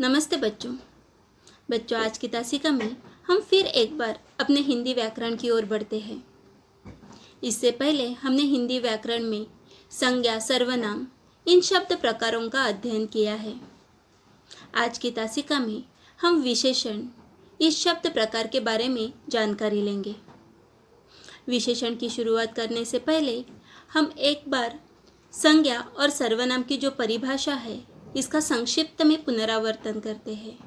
नमस्ते बच्चों। आज की तासिका में हम फिर एक बार अपने हिंदी व्याकरण की ओर बढ़ते हैं। इससे पहले हमने हिंदी व्याकरण में संज्ञा, सर्वनाम इन शब्द प्रकारों का अध्ययन किया है। आज की तासिका में हम विशेषण इस शब्द प्रकार के बारे में जानकारी लेंगे। विशेषण की शुरुआत करने से पहले हम एक बार संज्ञा और सर्वनाम की जो परिभाषा है इसका संक्षिप्त में पुनरावर्तन करते हैं।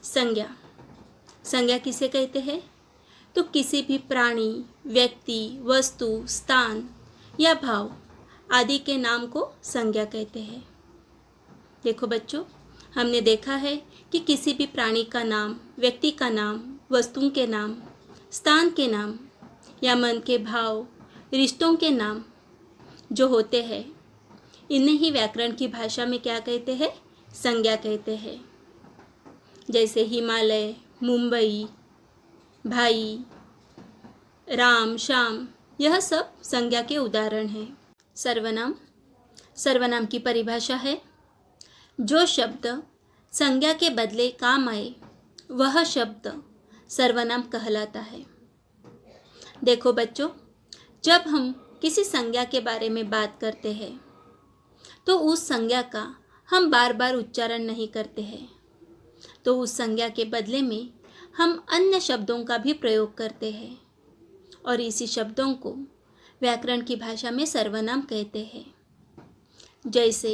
संज्ञा किसे कहते हैं? तो किसी भी प्राणी, व्यक्ति, वस्तु, स्थान या भाव आदि के नाम को संज्ञा कहते हैं। देखो बच्चों, हमने देखा है कि किसी भी प्राणी का नाम, व्यक्ति का नाम, वस्तुओं के नाम, स्थान के नाम या मन के भाव, रिश्तों के नाम जो होते हैं इन्हें ही व्याकरण की भाषा में क्या कहते हैं? संज्ञा कहते हैं। जैसे हिमालय, मुंबई, भाई, राम, श्याम, यह सब संज्ञा के उदाहरण हैं। सर्वनाम की परिभाषा है जो शब्द संज्ञा के बदले काम आए वह शब्द सर्वनाम कहलाता है। देखो बच्चों, जब हम किसी संज्ञा के बारे में बात करते हैं तो उस संज्ञा का हम बार बार उच्चारण नहीं करते हैं, तो उस संज्ञा के बदले में हम अन्य शब्दों का भी प्रयोग करते हैं और इसी शब्दों को व्याकरण की भाषा में सर्वनाम कहते हैं। जैसे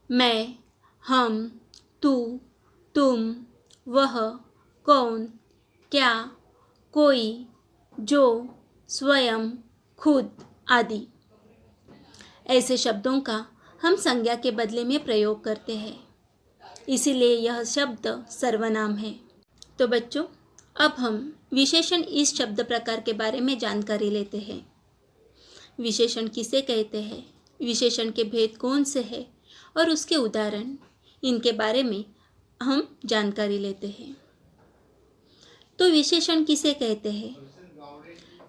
मैं, हम, तू, तुम, वह, कौन, क्या, कोई, जो, स्वयं, खुद आदि ऐसे शब्दों का हम संज्ञा के बदले में प्रयोग करते हैं, इसीलिए यह शब्द सर्वनाम है। तो बच्चों, अब हम विशेषण इस शब्द प्रकार के बारे में जानकारी लेते हैं। विशेषण किसे कहते हैं, विशेषण के भेद कौन से हैं और उसके उदाहरण, इनके बारे में हम जानकारी लेते हैं। तो विशेषण किसे कहते हैं?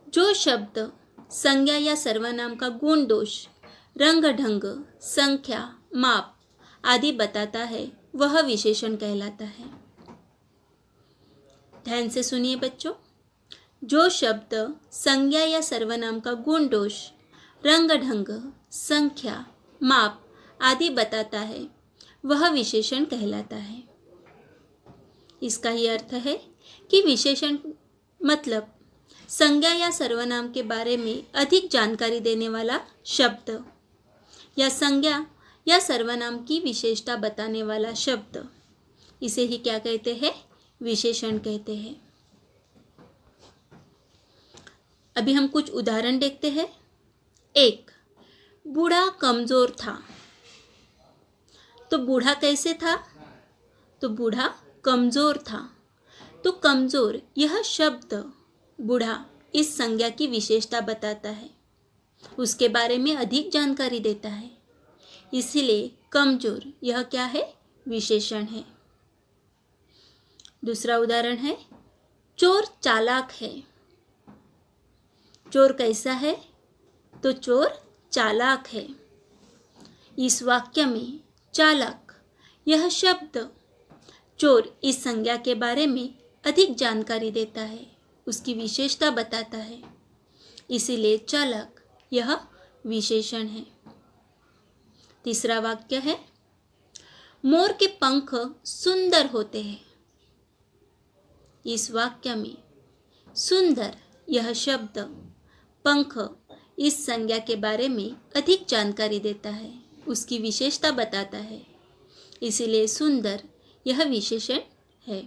जो शब्द संज्ञा या सर्वनाम का गुण दोष, रंग ढंग, संख्या, माप आदि बताता है वह विशेषण कहलाता है। ध्यान से सुनिए बच्चों, जो शब्द संज्ञा या सर्वनाम का गुण दोष, रंग ढंग, संख्या, माप आदि बताता है वह विशेषण कहलाता है। इसका ही अर्थ है कि विशेषण मतलब संज्ञा या सर्वनाम के बारे में अधिक जानकारी देने वाला शब्द या संज्ञा या सर्वनाम की विशेषता बताने वाला शब्द, इसे ही क्या कहते हैं? विशेषण कहते हैं। अभी हम कुछ उदाहरण देखते हैं। 1. बूढ़ा कमजोर था। तो बूढ़ा कैसे था? तो बूढ़ा कमजोर था। तो कमजोर यह शब्द बूढ़ा इस संज्ञा की विशेषता बताता है, उसके बारे में अधिक जानकारी देता है, इसीलिए कमजोर यह क्या है? विशेषण है। दूसरा उदाहरण है, चोर चालाक है। चोर कैसा है? तो चोर चालाक है। इस वाक्य में चालाक यह शब्द चोर इस संज्ञा के बारे में अधिक जानकारी देता है, उसकी विशेषता बताता है, इसीलिए चालाक यह विशेषण है। तीसरा वाक्य है, मोर के पंख सुंदर होते हैं। इस वाक्य में सुंदर यह शब्द पंख इस संज्ञा के बारे में अधिक जानकारी देता है, उसकी विशेषता बताता है, इसीलिए सुंदर यह विशेषण है।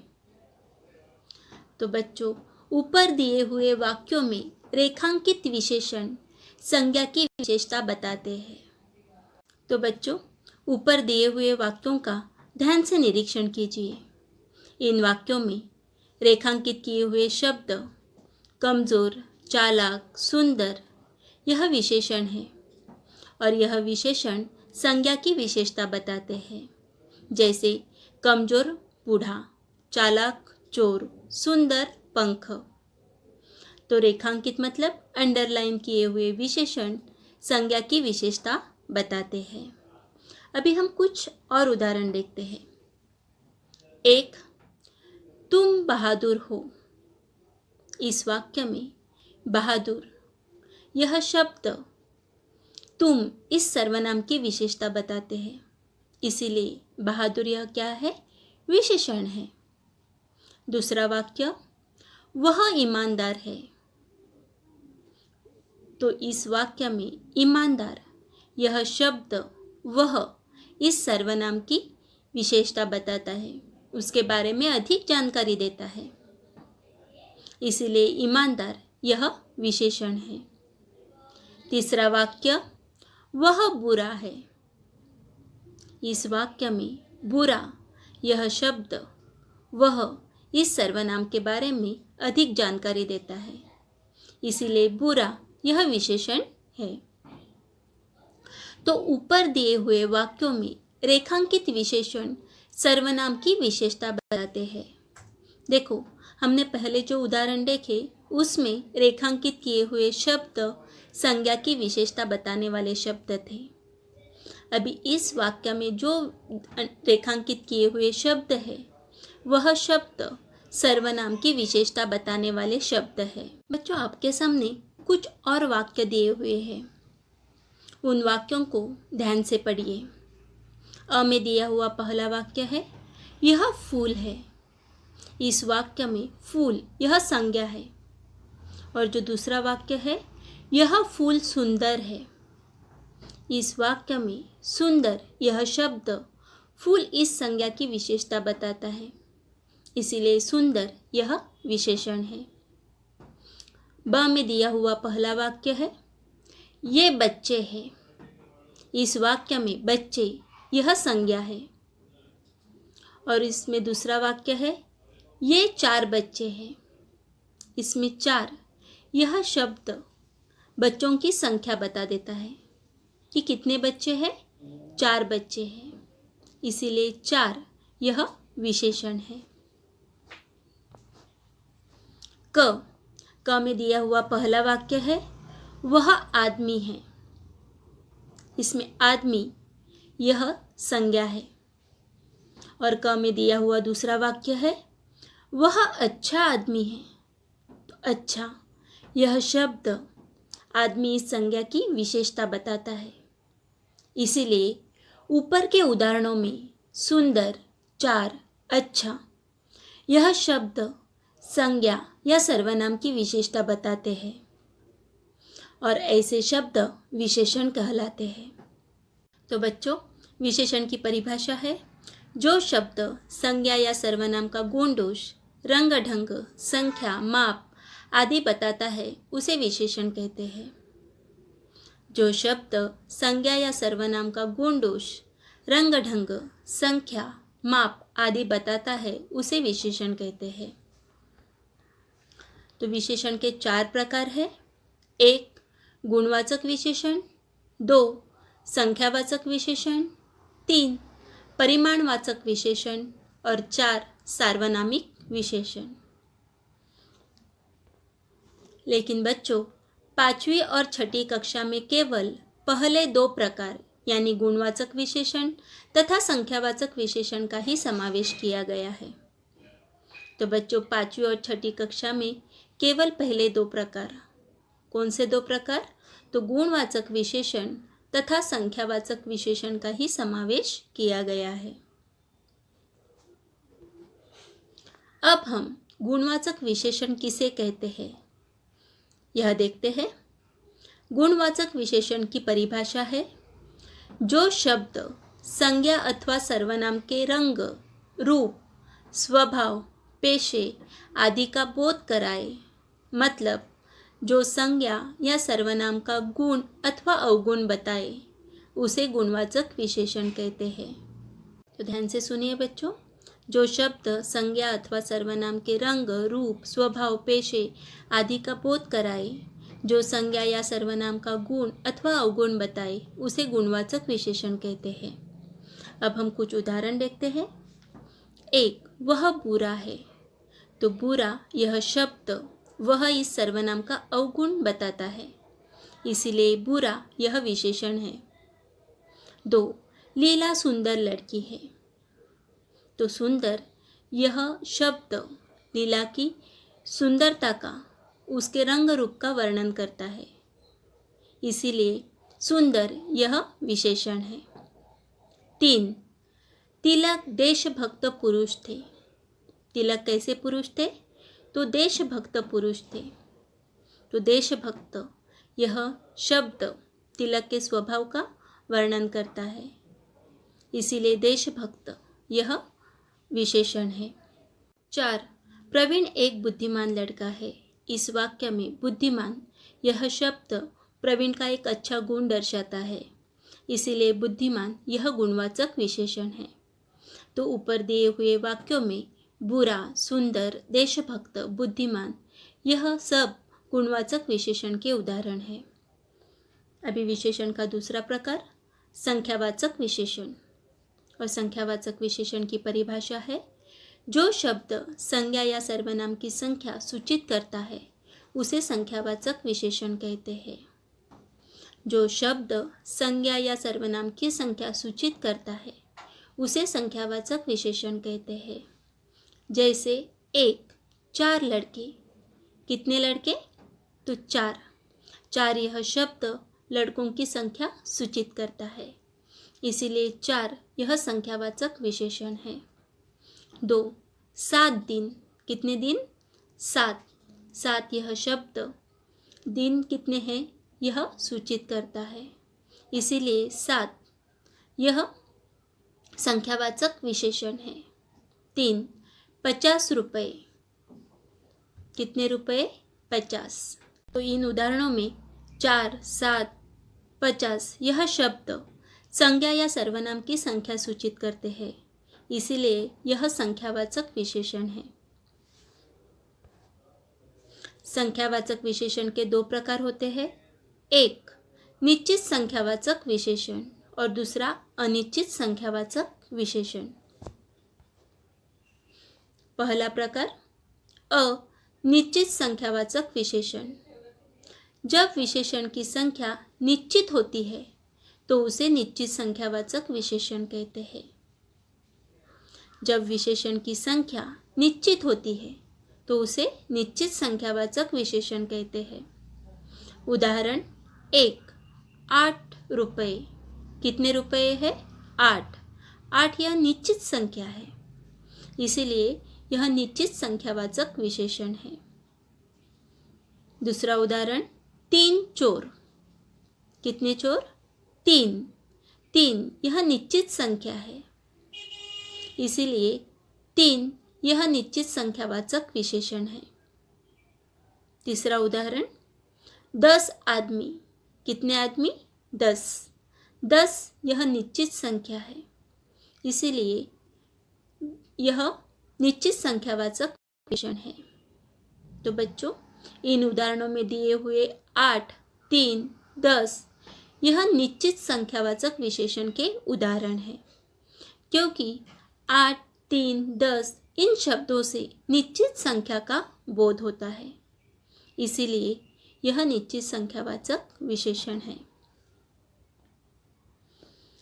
तो बच्चों, ऊपर दिए हुए वाक्यों में रेखांकित विशेषण संज्ञा की विशेषता बताते हैं। तो बच्चों, ऊपर दिए हुए वाक्यों का ध्यान से निरीक्षण कीजिए। इन वाक्यों में रेखांकित किए हुए शब्द कमजोर, चालाक, सुंदर यह विशेषण है और यह विशेषण संज्ञा की विशेषता बताते हैं। जैसे कमजोर बूढ़ा, चालाक चोर, सुंदर पंख। तो रेखांकित मतलब अंडरलाइन किए हुए विशेषण संज्ञा की विशेषता बताते हैं। अभी हम कुछ और उदाहरण देखते हैं। एक, तुम बहादुर हो। इस वाक्य में बहादुर यह शब्द तुम इस सर्वनाम की विशेषता बताते हैं, इसीलिए बहादुर यह क्या है? विशेषण है। दूसरा वाक्य, वह ईमानदार है। तो इस वाक्य में ईमानदार यह शब्द वह इस सर्वनाम की विशेषता बताता है, उसके बारे में अधिक जानकारी देता है, इसीलिए ईमानदार यह विशेषण है। तीसरा वाक्य, वह बुरा है। इस वाक्य में बुरा यह शब्द वह इस सर्वनाम के बारे में अधिक जानकारी देता है, इसीलिए बुरा यह विशेषण है। तो ऊपर दिए हुए वाक्यों में रेखांकित विशेषण सर्वनाम की विशेषता बताते हैं। देखो, हमने पहले जो उदाहरण देखे उसमें रेखांकित किए हुए शब्द संज्ञा की विशेषता बताने वाले शब्द थे। अभी इस वाक्य में जो रेखांकित किए हुए शब्द है वह शब्द सर्वनाम की विशेषता बताने वाले शब्द है। बच्चों, आपके सामने कुछ और वाक्य दिए हुए हैं, उन वाक्यों को ध्यान से पढ़िए। अ में दिया हुआ पहला वाक्य है, यह फूल है। इस वाक्य में फूल यह संज्ञा है। और जो दूसरा वाक्य है, यह फूल सुंदर है। इस वाक्य में सुंदर यह शब्द फूल इस संज्ञा की विशेषता बताता है, इसीलिए सुंदर यह विशेषण है। ब में दिया हुआ पहला वाक्य है, ये बच्चे हैं। इस वाक्य में बच्चे यह संज्ञा है। और इसमें दूसरा वाक्य है, ये 4 बच्चे हैं। इसमें 4 यह शब्द बच्चों की संख्या बता देता है कि कितने बच्चे हैं? 4 बच्चे हैं, इसीलिए 4 यह विशेषण है। क में दिया हुआ पहला वाक्य है, वह आदमी है। इसमें आदमी यह संज्ञा है। और क में दिया हुआ दूसरा वाक्य है, वह अच्छा आदमी है। तो अच्छा यह शब्द आदमी इस संज्ञा की विशेषता बताता है, इसीलिए ऊपर के उदाहरणों में सुंदर, 4, अच्छा यह शब्द संज्ञा या सर्वनाम की विशेषता बताते हैं और ऐसे शब्द विशेषण कहलाते हैं। तो बच्चों, विशेषण की परिभाषा है, जो शब्द संज्ञा या सर्वनाम का गुण दोष, रंग ढंग, संख्या, माप आदि बताता है उसे विशेषण कहते हैं। जो शब्द संज्ञा या सर्वनाम का गुण दोष, रंग ढंग, संख्या, माप आदि बताता है उसे विशेषण कहते हैं। तो विशेषण के 4 प्रकार हैं। 1, गुणवाचक विशेषण। 2, संख्यावाचक विशेषण। 3, परिमाणवाचक विशेषण। और 4, सार्वनामिक विशेषण। लेकिन बच्चों, 5वीं और 6ठी कक्षा में केवल पहले 2 प्रकार यानी गुणवाचक विशेषण तथा संख्यावाचक विशेषण का ही समावेश किया गया है। तो बच्चों, 5वीं और 6ठी कक्षा में केवल पहले 2 प्रकार, कौन से 2 प्रकार? तो गुणवाचक विशेषण तथा संख्यावाचक विशेषण का ही समावेश किया गया है। अब हम गुणवाचक विशेषण किसे कहते हैं यह देखते हैं। गुणवाचक विशेषण की परिभाषा है, जो शब्द संज्ञा अथवा सर्वनाम के रंग, रूप, स्वभाव, पेशे आदि का बोध कराए, मतलब जो संज्ञा या सर्वनाम का गुण अथवा अवगुण बताए, उसे गुणवाचक विशेषण कहते हैं। तो ध्यान से सुनिए बच्चों, जो शब्द संज्ञा अथवा सर्वनाम के रंग, रूप, स्वभाव, पेशे आदि का बोध कराए, जो संज्ञा या सर्वनाम का गुण अथवा अवगुण बताए, उसे गुणवाचक विशेषण कहते हैं। अब हम कुछ उदाहरण देखते हैं। 1, वह बुरा है। तो बुरा यह शब्द वह इस सर्वनाम का अवगुण बताता है, इसीलिए बुरा यह विशेषण है। 2, लीला सुंदर लड़की है। तो सुंदर यह शब्द लीला की सुंदरता का, उसके रंग रूप का वर्णन करता है, इसीलिए सुंदर यह विशेषण है। 3, तिलक देशभक्त पुरुष थे। तिलक कैसे पुरुष थे? तो देशभक्त पुरुष थे। तो देशभक्त यह शब्द तिलक के स्वभाव का वर्णन करता है, इसीलिए देशभक्त यह विशेषण है। 4, प्रवीण एक बुद्धिमान लड़का है। इस वाक्य में बुद्धिमान यह शब्द प्रवीण का एक अच्छा गुण दर्शाता है, इसीलिए बुद्धिमान यह गुणवाचक विशेषण है। तो ऊपर दिए हुए वाक्यों में बुरा, सुंदर, देशभक्त, बुद्धिमान यह सब गुणवाचक विशेषण के उदाहरण हैं। अभी विशेषण का दूसरा प्रकार संख्यावाचक विशेषण। और संख्यावाचक विशेषण की परिभाषा है, जो शब्द संज्ञा या सर्वनाम की संख्या सूचित करता है उसे संख्यावाचक विशेषण कहते हैं। जो शब्द संज्ञा या सर्वनाम की संख्या सूचित करता है उसे संख्यावाचक विशेषण कहते हैं। जैसे 1, 4 लड़के। कितने लड़के? तो 4। 4 यह शब्द लड़कों की संख्या सूचित करता है, इसीलिए 4 यह संख्यावाचक विशेषण है। 2, 7 दिन। कितने दिन? 7। 7 यह शब्द दिन कितने हैं यह सूचित करता है, इसीलिए 7 यह संख्यावाचक विशेषण है। 3, 50 रुपये। कितने रुपये? 50। तो इन उदाहरणों में 4, 7, 50 यह शब्द संज्ञा या सर्वनाम की संख्या सूचित करते हैं, इसीलिए यह संख्यावाचक विशेषण है। संख्यावाचक विशेषण के 2 प्रकार होते हैं, एक निश्चित संख्यावाचक विशेषण और दूसरा अनिश्चित संख्यावाचक विशेषण। पहला प्रकार अनिश्चित संख्यावाचक विशेषण। जब विशेषण की संख्या निश्चित होती है तो उसे निश्चित संख्यावाचक विशेषण कहते हैं। जब विशेषण की संख्या निश्चित होती है तो उसे निश्चित संख्यावाचक विशेषण कहते हैं। उदाहरण 1, 8 रुपये। कितने रुपये है? 8। 8 यह निश्चित संख्या है, इसीलिए यह निश्चित संख्यावाचक विशेषण है। दूसरा उदाहरण 3 चोर। कितने चोर? 3। 3 यह निश्चित संख्या है, इसीलिए 3 यह निश्चित संख्यावाचक विशेषण है। तीसरा उदाहरण 10 आदमी। कितने आदमी? 10। 10 यह निश्चित संख्या है, इसीलिए यह निश्चित संख्यावाचक विशेषण है। तो बच्चों, इन उदाहरणों में दिए हुए 8, 3, 10 यह निश्चित संख्यावाचक विशेषण के उदाहरण हैं, क्योंकि 8, 3, 10 इन शब्दों से निश्चित संख्या का बोध होता है, इसीलिए यह निश्चित संख्यावाचक विशेषण है।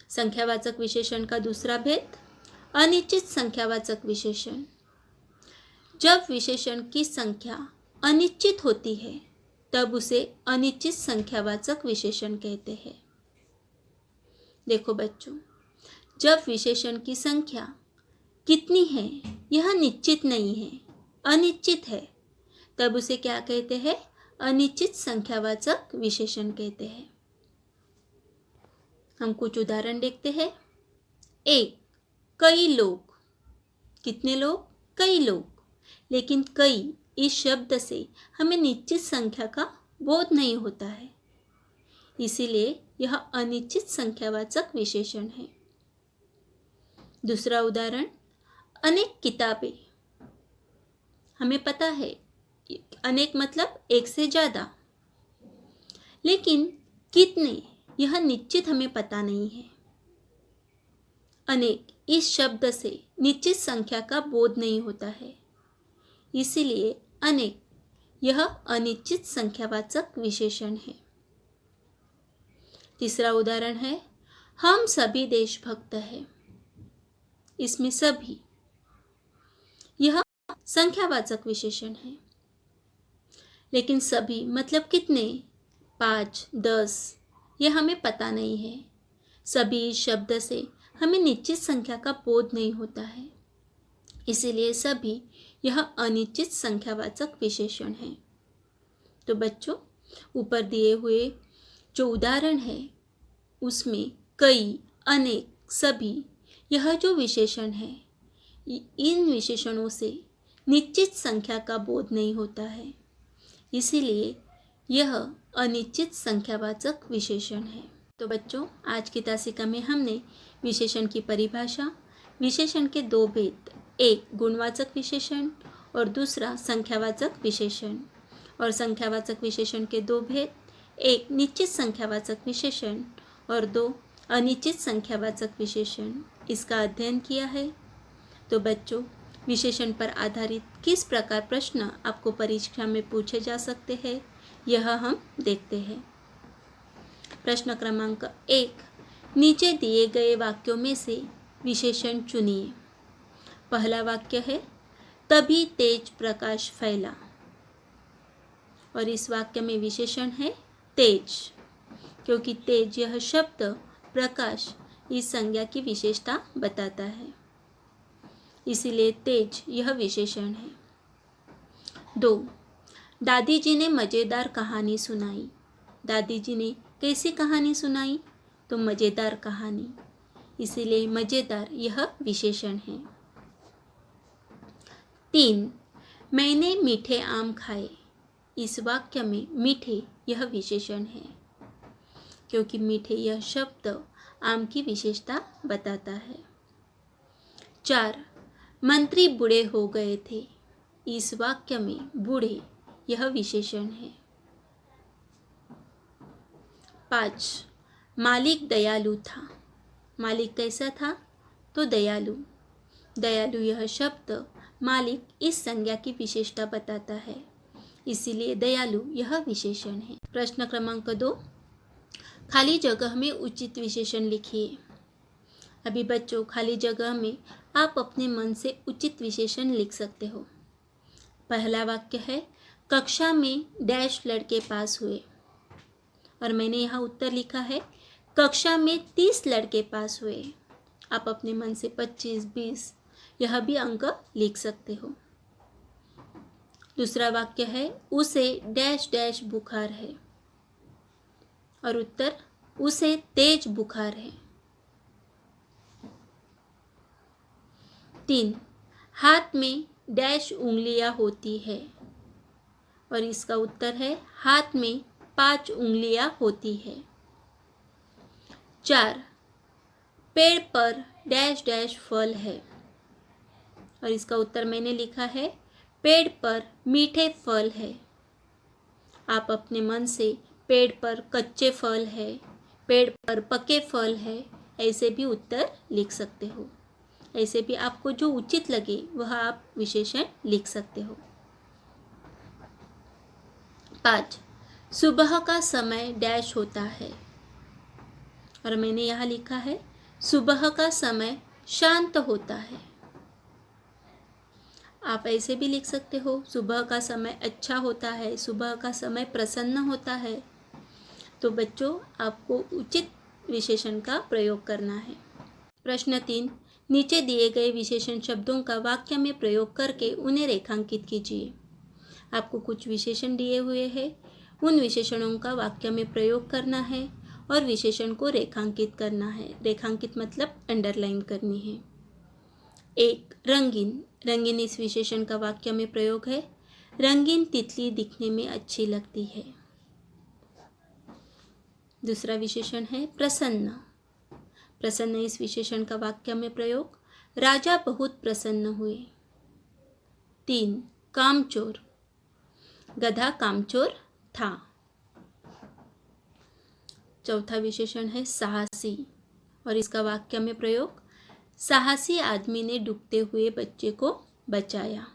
संख्यावाचक विशेषण का दूसरा भेद अनिश्चित संख्यावाचक विशेषण। जब विशेषण की संख्या अनिश्चित होती है तब उसे अनिश्चित संख्यावाचक विशेषण कहते हैं। देखो बच्चों, जब विशेषण की संख्या कितनी है यह निश्चित नहीं है, अनिश्चित है, तब उसे क्या कहते हैं? अनिश्चित संख्यावाचक विशेषण कहते हैं। हम कुछ उदाहरण देखते हैं। 1, कई लोग। कितने लोग? कई लोग। लेकिन कई इस शब्द से हमें निश्चित संख्या का बोध नहीं होता है, इसीलिए यह अनिश्चित संख्यावाचक विशेषण है। दूसरा उदाहरण अनेक किताबें। हमें पता है अनेक मतलब एक से ज़्यादा, लेकिन कितने यह निश्चित हमें पता नहीं है। अनेक इस शब्द से निश्चित संख्या का बोध नहीं होता है, इसीलिए अनेक यह अनिश्चित संख्यावाचक विशेषण है। तीसरा उदाहरण है हम सभी देशभक्त हैं। इसमें सभी यह संख्यावाचक विशेषण है। लेकिन सभी मतलब कितने? 5, 10 यह हमें पता नहीं है। सभी शब्द से हमें निश्चित संख्या का बोध नहीं होता है, इसीलिए सभी यह अनिश्चित संख्यावाचक विशेषण है। तो बच्चों, ऊपर दिए हुए जो उदाहरण है उसमें कई, अनेक, सभी यह जो विशेषण है, इन विशेषणों से निश्चित संख्या का बोध नहीं होता है, इसीलिए यह अनिश्चित संख्यावाचक विशेषण है। तो बच्चों, आज की तासिका में हमने विशेषण की परिभाषा, विशेषण के दो भेद, एक गुणवाचक विशेषण और दूसरा संख्यावाचक विशेषण, और संख्यावाचक विशेषण के दो भेद, एक निश्चित संख्यावाचक विशेषण और दो अनिश्चित संख्यावाचक विशेषण, इसका अध्ययन किया है। तो बच्चों, विशेषण पर आधारित किस प्रकार प्रश्न आपको परीक्षा में पूछे जा सकते हैं, यह हम देखते हैं। प्रश्न क्रमांक 1, नीचे दिए गए वाक्यों में से विशेषण चुनिए। पहला वाक्य है, तभी तेज प्रकाश फैला, और इस वाक्य में विशेषण है तेज, क्योंकि तेज यह शब्द प्रकाश इस संज्ञा की विशेषता बताता है, इसीलिए तेज यह विशेषण है। 2, दादी जी ने मज़ेदार कहानी सुनाई। दादी जी ने कैसी कहानी सुनाई? तो मज़ेदार कहानी, इसीलिए मज़ेदार यह विशेषण है। 3, मैंने मीठे आम खाए। इस वाक्य में मीठे यह विशेषण है, क्योंकि मीठे यह शब्द आम की विशेषता बताता है। 4, मंत्री बूढ़े हो गए थे। इस वाक्य में बूढ़े यह विशेषण है। 5, मालिक दयालु था। मालिक कैसा था? तो दयालु। दयालु यह शब्द मालिक इस संज्ञा की विशेषता बताता है, इसीलिए दयालु यह विशेषण है। प्रश्न क्रमांक 2, खाली जगह में उचित विशेषण लिखिए। अभी बच्चों, खाली जगह में आप अपने मन से उचित विशेषण लिख सकते हो। पहला वाक्य है, कक्षा में डैश लड़के पास हुए, और मैंने यहाँ उत्तर लिखा है कक्षा में 30 लड़के पास हुए। आप अपने मन से 25, 20 यह भी अंक लिख सकते हो। दूसरा वाक्य है, उसे डैश डैश बुखार है, और उत्तर उसे तेज बुखार है। 3, हाथ में डैश उंगलियां होती है, और इसका उत्तर है हाथ में 5 उंगलियां होती है। 4, पेड़ पर डैश डैश फल है, और इसका उत्तर मैंने लिखा है पेड़ पर मीठे फल है। आप अपने मन से पेड़ पर कच्चे फल है, पेड़ पर पके फल है, ऐसे भी उत्तर लिख सकते हो। ऐसे भी आपको जो उचित लगे वह आप विशेषण लिख सकते हो। 5, सुबह का समय डैश होता है, और मैंने यहाँ लिखा है सुबह का समय शांत होता है। आप ऐसे भी लिख सकते हो, सुबह का समय अच्छा होता है, सुबह का समय प्रसन्न होता है। तो बच्चों, आपको उचित विशेषण का प्रयोग करना है। प्रश्न 3, नीचे दिए गए विशेषण शब्दों का वाक्य में प्रयोग करके उन्हें रेखांकित कीजिए। आपको कुछ विशेषण दिए हुए हैं, उन विशेषणों का वाक्य में प्रयोग करना है और विशेषण को रेखांकित करना है। रेखांकित मतलब अंडरलाइन करनी है। 1, रंगीन। रंगीन इस विशेषण का वाक्य में प्रयोग है, रंगीन तितली दिखने में अच्छी लगती है। दूसरा विशेषण है प्रसन्न। प्रसन्न इस विशेषण का वाक्य में प्रयोग, राजा बहुत प्रसन्न हुए। 3, कामचोर। गधा कामचोर था। चौथा विशेषण है साहसी, और इसका वाक्य में प्रयोग, साहसी आदमी ने डूबते हुए बच्चे को बचाया।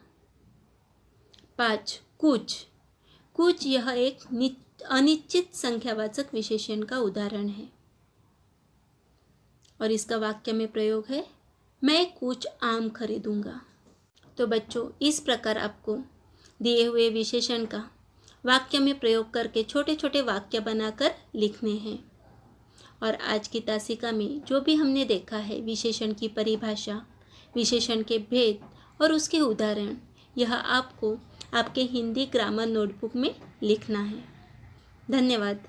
5, कुछ। कुछ यह एक अनिश्चित संख्यावाचक विशेषण का उदाहरण है। और इसका वाक्य में प्रयोग है मैं कुछ आम खरीदूंगा। तो बच्चों, इस प्रकार आपको दिए हुए विशेषण का वाक्य में प्रयोग करके छोटे छोटे वाक्य बनाकर लिखने हैं। और आज की तासिका में जो भी हमने देखा है, विशेषण की परिभाषा, विशेषण के भेद और उसके उदाहरण, यह आपको आपके हिंदी ग्रामर नोटबुक में लिखना है। धन्यवाद।